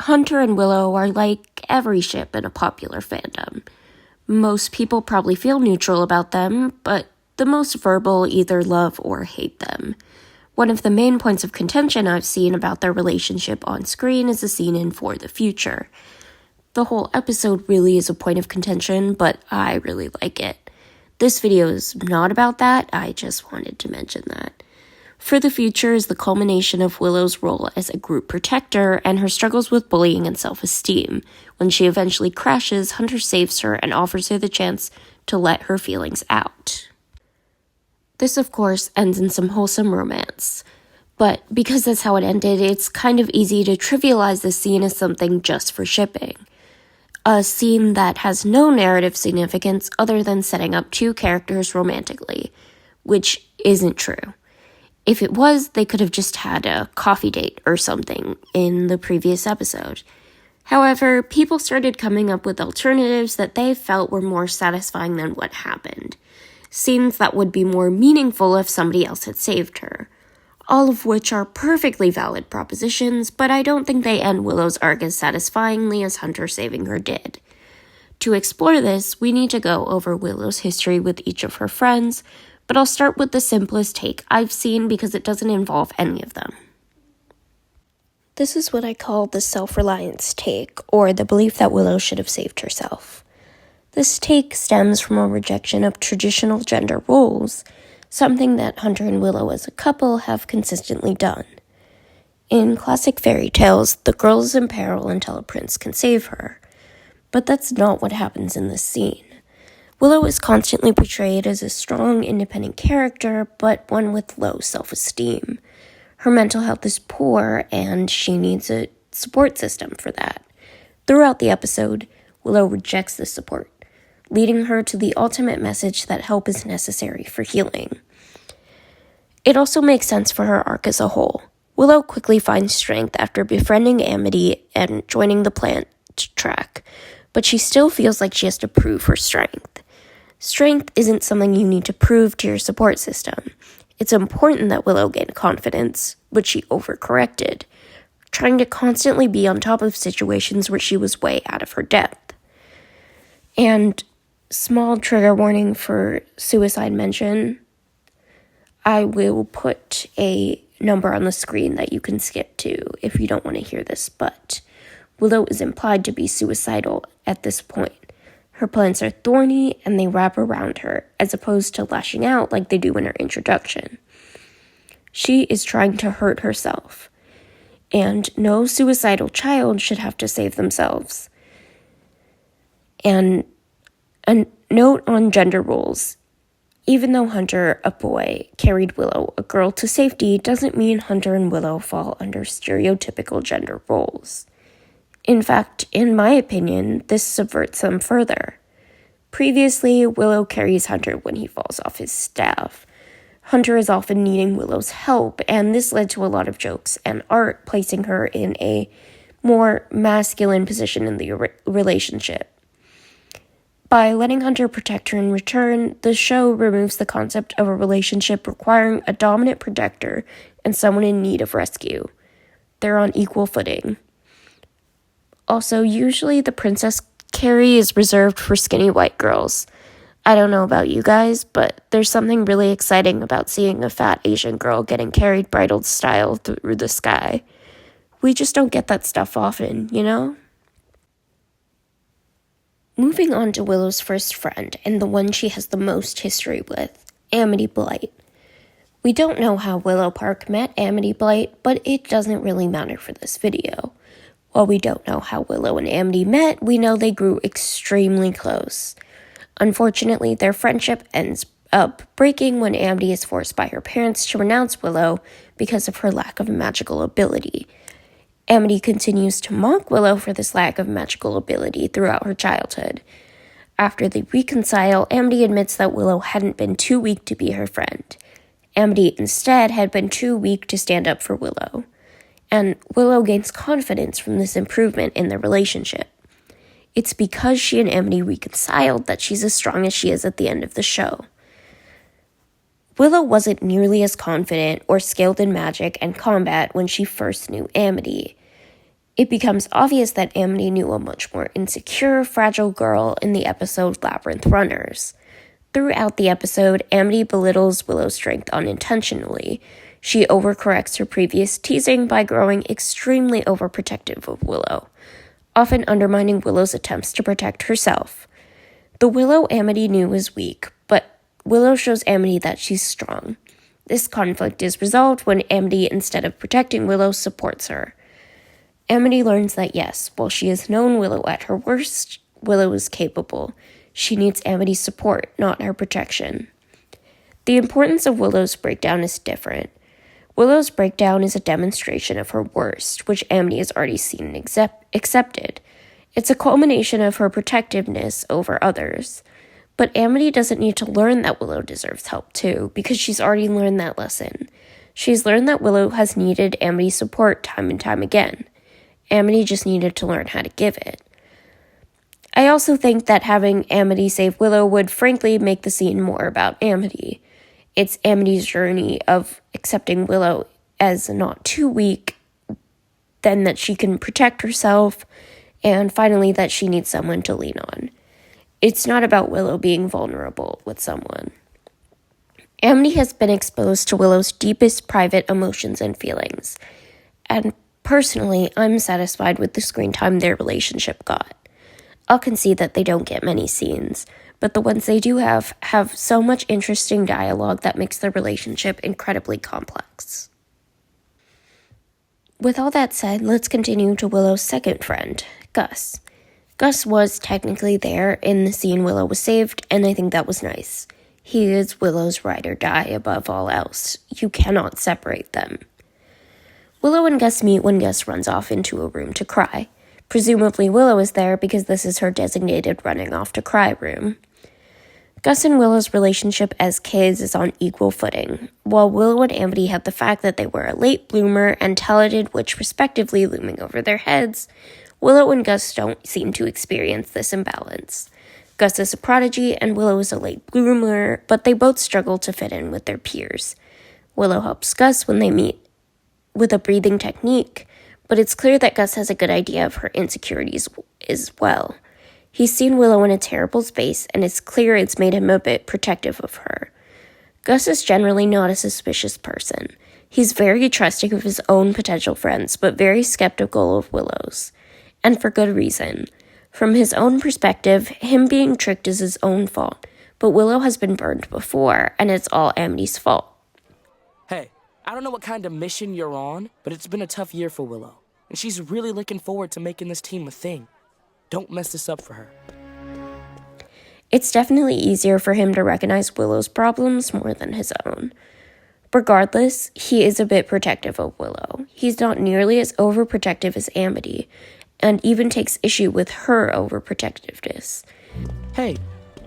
Hunter and Willow are like every ship in a popular fandom. Most people probably feel neutral about them, but the most verbal either love or hate them. One of the main points of contention I've seen about their relationship on screen is the scene in For the Future. The whole episode really is a point of contention, but I really like it. This video is not about that, I just wanted to mention that. For the Future is the culmination of Willow's role as a group protector and her struggles with bullying and self-esteem. When she eventually crashes, Hunter saves her and offers her the chance to let her feelings out. This, of course, ends in some wholesome romance. But because that's how it ended, it's kind of easy to trivialize this scene as something just for shipping. A scene that has no narrative significance other than setting up two characters romantically, which isn't true. If it was, they could have just had a coffee date or something in the previous episode. However, people started coming up with alternatives that they felt were more satisfying than what happened. Scenes that would be more meaningful if somebody else had saved her. All of which are perfectly valid propositions, but I don't think they end Willow's arc as satisfyingly as Hunter saving her did. To explore this, we need to go over Willow's history with each of her friends, but I'll start with the simplest take I've seen because it doesn't involve any of them. This is what I call the self-reliance take, or the belief that Willow should have saved herself. This take stems from a rejection of traditional gender roles, something that Hunter and Willow as a couple have consistently done. In classic fairy tales, the girl is in peril until a prince can save her, but that's not what happens in this scene. Willow is constantly portrayed as a strong, independent character, but one with low self-esteem. Her mental health is poor, and she needs a support system for that. Throughout the episode, Willow rejects this support, leading her to the ultimate message that help is necessary for healing. It also makes sense for her arc as a whole. Willow quickly finds strength after befriending Amity and joining the plant track, but she still feels like she has to prove her strength. Strength isn't something you need to prove to your support system. It's important that Willow gain confidence, but she overcorrected, trying to constantly be on top of situations where she was way out of her depth. And small trigger warning for suicide mention. I will put a number on the screen that you can skip to if you don't want to hear this, but Willow is implied to be suicidal at this point. Her plans are thorny and they wrap around her, as opposed to lashing out like they do in her introduction. She is trying to hurt herself, and no suicidal child should have to save themselves. And a note on gender roles. Even though Hunter, a boy, carried Willow, a girl, to safety, doesn't mean Hunter and Willow fall under stereotypical gender roles. In fact, in my opinion, this subverts them further. Previously, Willow carries Hunter when he falls off his staff. Hunter is often needing Willow's help, and this led to a lot of jokes and art placing her in a more masculine position in the relationship. By letting Hunter protect her in return, the show removes the concept of a relationship requiring a dominant protector and someone in need of rescue. They're on equal footing. Also, usually the princess carry is reserved for skinny white girls. I don't know about you guys, but there's something really exciting about seeing a fat Asian girl getting carried bridal style through the sky. We just don't get that stuff often, you know? Moving on to Willow's first friend, and the one she has the most history with, Amity Blight. We don't know how Willow Park met Amity Blight, but it doesn't really matter for this video. While we don't know how Willow and Amity met, we know they grew extremely close. Unfortunately, their friendship ends up breaking when Amity is forced by her parents to renounce Willow because of her lack of magical ability. Amity continues to mock Willow for this lack of magical ability throughout her childhood. After they reconcile, Amity admits that Willow hadn't been too weak to be her friend. Amity instead had been too weak to stand up for Willow. And Willow gains confidence from this improvement in their relationship. It's because she and Amity reconciled that she's as strong as she is at the end of the show. Willow wasn't nearly as confident or skilled in magic and combat when she first knew Amity. It becomes obvious that Amity knew a much more insecure, fragile girl in the episode Labyrinth Runners. Throughout the episode, Amity belittles Willow's strength unintentionally. She overcorrects her previous teasing by growing extremely overprotective of Willow, often undermining Willow's attempts to protect herself. The Willow Amity knew was weak, but Willow shows Amity that she's strong. This conflict is resolved when Amity, instead of protecting Willow, supports her. Amity learns that yes, while she has known Willow at her worst, Willow is capable. She needs Amity's support, not her protection. The importance of Willow's breakdown is different. Willow's breakdown is a demonstration of her worst, which Amity has already seen and accepted. It's a culmination of her protectiveness over others. But Amity doesn't need to learn that Willow deserves help too, because she's already learned that lesson. She's learned that Willow has needed Amity's support time and time again. Amity just needed to learn how to give it. I also think that having Amity save Willow would frankly make the scene more about Amity. It's Amity's journey of accepting Willow as not too weak, then that she can protect herself, and finally that she needs someone to lean on. It's not about Willow being vulnerable with someone. Amity has been exposed to Willow's deepest private emotions and feelings, and personally, I'm satisfied with the screen time their relationship got. I'll concede that they don't get many scenes, but the ones they do have so much interesting dialogue that makes their relationship incredibly complex. With all that said, let's continue to Willow's second friend, Gus. Gus was technically there in the scene Willow was saved, and I think that was nice. He is Willow's ride or die above all else. You cannot separate them. Willow and Gus meet when Gus runs off into a room to cry. Presumably Willow is there because this is her designated running off to cry room. Gus and Willow's relationship as kids is on equal footing, while Willow and Amity have the fact that they were a late bloomer and talented witch respectively looming over their heads. Willow and Gus don't seem to experience this imbalance. Gus is a prodigy and Willow is a late bloomer, but they both struggle to fit in with their peers. Willow helps Gus when they meet with a breathing technique, but it's clear that Gus has a good idea of her insecurities as well. He's seen Willow in a terrible space, and it's clear it's made him a bit protective of her. Gus is generally not a suspicious person. He's very trusting of his own potential friends, but very skeptical of Willow's. And for good reason. From his own perspective, him being tricked is his own fault, but Willow has been burned before, and it's all Amity's fault. Hey, I don't know what kind of mission you're on, but it's been a tough year for Willow, and she's really looking forward to making this team a thing. Don't mess this up for her. It's definitely easier for him to recognize Willow's problems more than his own. Regardless, he is a bit protective of Willow. He's not nearly as overprotective as Amity, and even takes issue with her overprotectiveness. Hey,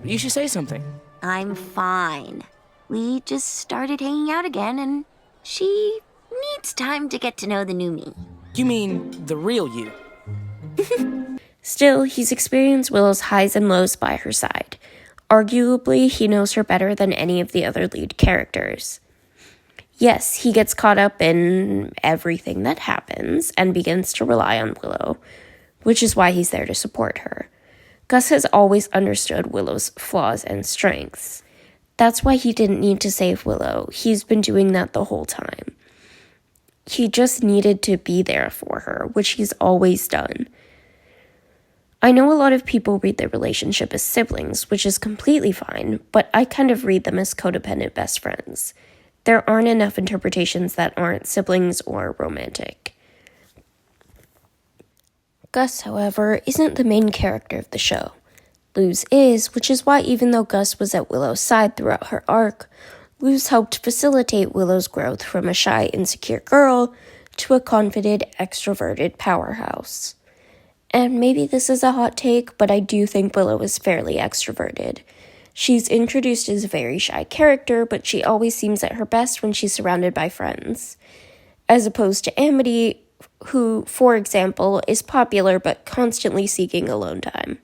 you should say something. I'm fine. We just started hanging out again, and she needs time to get to know the new me. You mean the real you? Still, he's experienced Willow's highs and lows by her side. Arguably, he knows her better than any of the other lead characters. Yes, he gets caught up in everything that happens and begins to rely on Willow, which is why he's there to support her. Gus has always understood Willow's flaws and strengths. That's why he didn't need to save Willow. He's been doing that the whole time. He just needed to be there for her, which he's always done. I know a lot of people read their relationship as siblings, which is completely fine, but I kind of read them as codependent best friends. There aren't enough interpretations that aren't siblings or romantic. Gus, however, isn't the main character of the show. Luz is, which is why even though Gus was at Willow's side throughout her arc, Luz helped facilitate Willow's growth from a shy, insecure girl to a confident, extroverted powerhouse. And maybe this is a hot take, but I do think Willow is fairly extroverted. She's introduced as a very shy character, but she always seems at her best when she's surrounded by friends. As opposed to Amity, who, for example, is popular but constantly seeking alone time.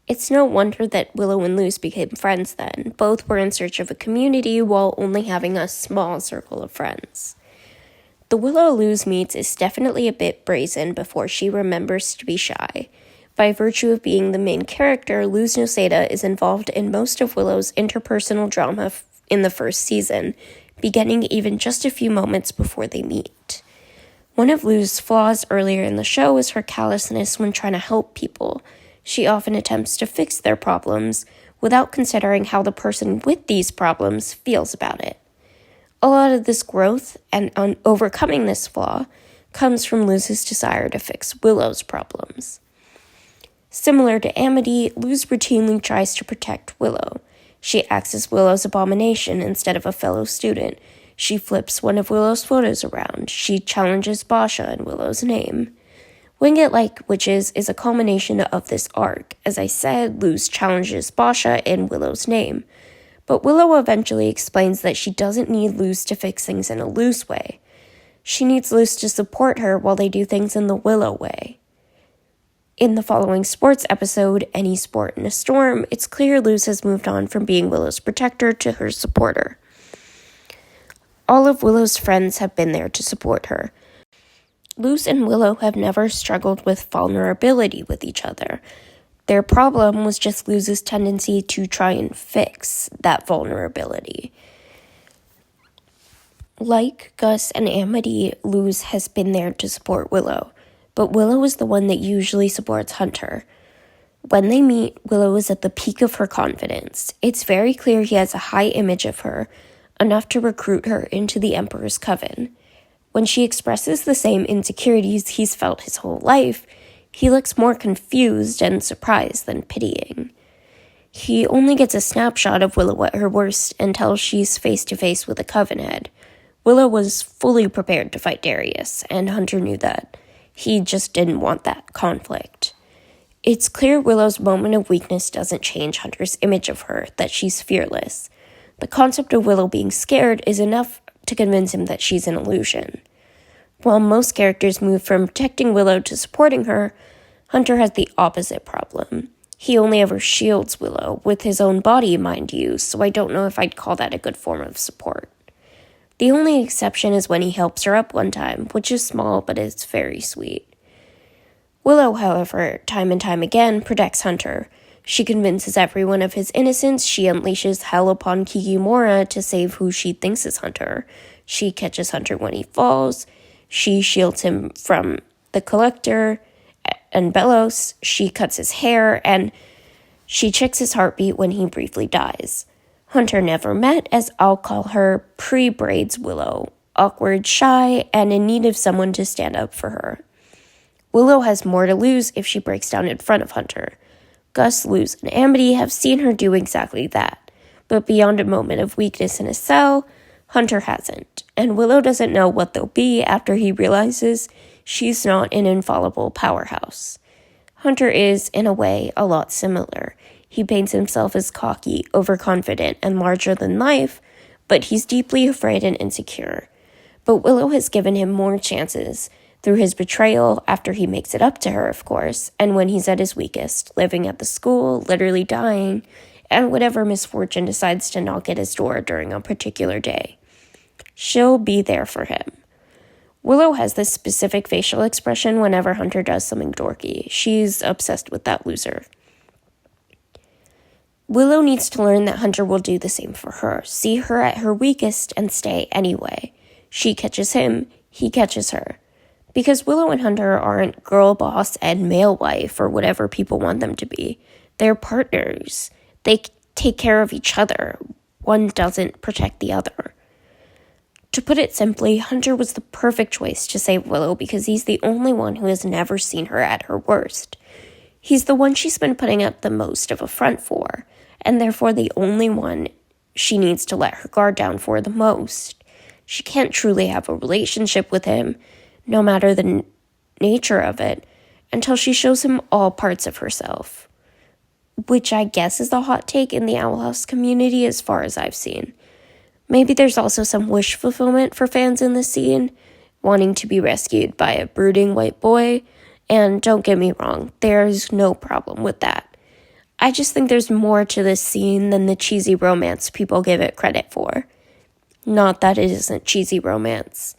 It's no wonder that Willow and Luz became friends then. Both were in search of a community while only having a small circle of friends. The Willow Luz meets is definitely a bit brazen before she remembers to be shy. By virtue of being the main character, Luz Noceda is involved in most of Willow's interpersonal drama in the first season, beginning even just a few moments before they meet. One of Luz's flaws earlier in the show is her callousness when trying to help people. She often attempts to fix their problems without considering how the person with these problems feels about it. A lot of this growth and overcoming this flaw comes from Luz's desire to fix Willow's problems. Similar to Amity, Luz routinely tries to protect Willow. She acts as Willow's abomination instead of a fellow student. She flips one of Willow's photos around. She challenges Basha in Willow's name. Wing It Like Witches is a culmination of this arc. As I said, Luz challenges Basha in Willow's name. But Willow eventually explains that she doesn't need Luz to fix things in a Luz way. She needs Luz to support her while they do things in the Willow way. In the following sports episode, Any Sport in a Storm, it's clear Luz has moved on from being Willow's protector to her supporter. All of Willow's friends have been there to support her. Luz and Willow have never struggled with vulnerability with each other. Their problem was just Luz's tendency to try and fix that vulnerability. Like Gus and Amity, Luz has been there to support Willow, but Willow is the one that usually supports Hunter. When they meet, Willow is at the peak of her confidence. It's very clear he has a high image of her, enough to recruit her into the Emperor's Coven. When she expresses the same insecurities he's felt his whole life, he looks more confused and surprised than pitying. He only gets a snapshot of Willow at her worst until she's face-to-face with a Coven head. Willow was fully prepared to fight Darius, and Hunter knew that. He just didn't want that conflict. It's clear Willow's moment of weakness doesn't change Hunter's image of her, that she's fearless. The concept of Willow being scared is enough to convince him that she's an illusion. While most characters move from protecting Willow to supporting her, Hunter has the opposite problem. He only ever shields Willow, with his own body, mind you, so I don't know if I'd call that a good form of support. The only exception is when he helps her up one time, which is small, but it's very sweet. Willow, however, time and time again, protects Hunter. She convinces everyone of his innocence. She unleashes hell upon Kikimora to save who she thinks is Hunter. She catches Hunter when he falls. She shields him from the Collector and Belos. She cuts his hair, and she checks his heartbeat when he briefly dies. Hunter never met, as I'll call her pre-braids Willow, awkward, shy, and in need of someone to stand up for her. Willow has more to lose if she breaks down in front of Hunter. Gus, Luz, and Amity have seen her do exactly that, but beyond a moment of weakness in a cell, Hunter hasn't, and Willow doesn't know what they'll be after he realizes she's not an infallible powerhouse. Hunter is, in a way, a lot similar. He paints himself as cocky, overconfident, and larger than life, but he's deeply afraid and insecure. But Willow has given him more chances, through his betrayal after he makes it up to her, of course, and when he's at his weakest, living at the school, literally dying, and whatever misfortune decides to knock at his door during a particular day. She'll be there for him. Willow has this specific facial expression whenever Hunter does something dorky. She's obsessed with that loser. Willow needs to learn that Hunter will do the same for her, see her at her weakest, and stay anyway. She catches him, he catches her. Because Willow and Hunter aren't girl boss and male wife or whatever people want them to be. They're partners. They take care of each other. One doesn't protect the other. To put it simply, Hunter was the perfect choice to save Willow because he's the only one who has never seen her at her worst. He's the one she's been putting up the most of a front for, and therefore the only one she needs to let her guard down for the most. She can't truly have a relationship with him, no matter the nature of it, until she shows him all parts of herself. Which I guess is the hot take in the Owl House community as far as I've seen. Maybe there's also some wish fulfillment for fans in this scene, wanting to be rescued by a brooding white boy, and don't get me wrong, there's no problem with that. I just think there's more to this scene than the cheesy romance people give it credit for. Not that it isn't cheesy romance.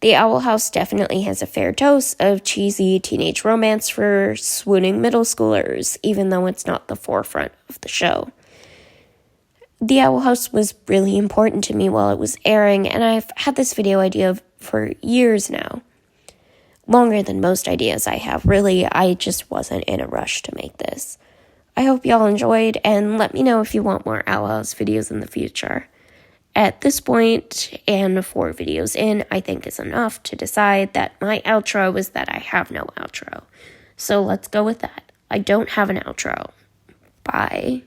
The Owl House definitely has a fair dose of cheesy teenage romance for swooning middle schoolers, even though it's not the forefront of the show. The Owl House was really important to me while it was airing, and I've had this video idea for years now. Longer than most ideas I have, really. I just wasn't in a rush to make this. I hope y'all enjoyed, and let me know if you want more Owl House videos in the future. At this point, and 4 videos in, I think is enough to decide that my outro is that I have no outro. So let's go with that. I don't have an outro. Bye.